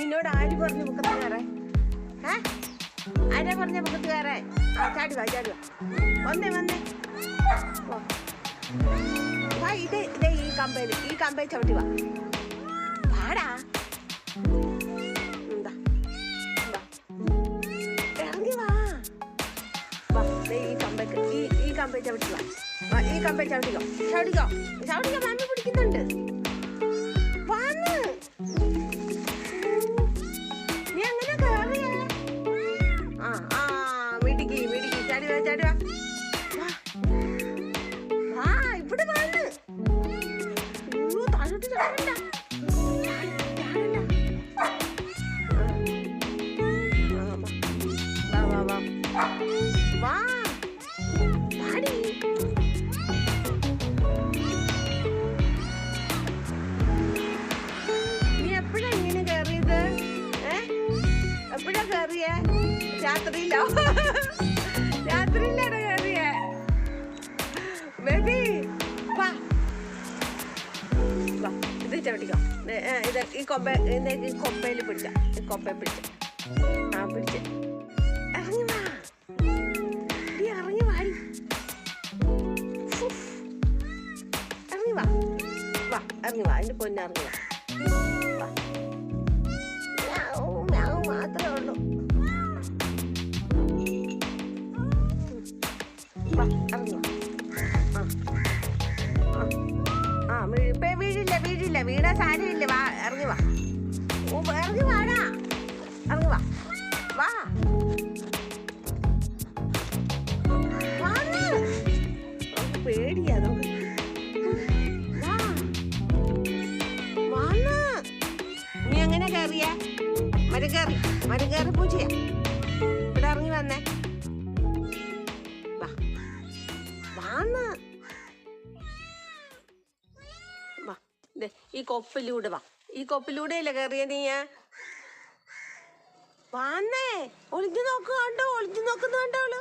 നിന്നോട് ആര് പറഞ്ഞു മുക്കത്ത് കയറേ? ആരാ പറഞ്ഞ മുക്കത്ത് കയറേ? ചാടി വാ വന്നേ വാ. ഇതേ ഈ കമ്പയിൽ ചവിട്ടി വാ. പാടാ ഇറങ്ങി വാ. ഈ കമ്പയിൽ ചവിട്ടി വാ. ഈ കമ്പയിൽ ചവിട്ടിക്കോ മമ്മി പിടിക്കുന്നുണ്ട്. നീ അങ്ങനെ കയറിയേ? മിടിക്കി ചാടി വാ. ഇവിടെ വാന്ന്. താഴോട്ട് ചാടണ്ട. വാ പാടി. നീ എപ്പോഴാ ഇങ്ങനെ കയറിയത്? എപ്പോഴാ കയറിയേ? രാത്രിയിലാണ് കയറിയേ. ബേബി വാ ഇത് ചവിട്ടിക്കോ. ഇത് ഈ കൊമ്പയിൽ പിടിച്ച പിടിച്ച് ഇറങ്ങി വാടി. ഇറങ്ങി വാ എന്റെ പൊന്നിറങ്ങി വാ. മാത്രമേ ഉള്ളൂ. ഇറങ്ങി വാ. വീഴില്ല വീണ സാരമില്ല. വാ ഇറങ്ങി വാ. വാടാ ഇറങ്ങി വാ. പേടിയാ നമുക്ക്. നീ എങ്ങനെ കയറിയ? മരം കയറി പൂച്ചയാ. ഇവിടെ ഇറങ്ങി വന്നേ. ഈ കൊപ്പിലൂടെ അല്ലേ കയറിയ നീ? വാന്നേ. ഒളിഞ്ഞു നോക്കുന്നുണ്ടോ അവള്?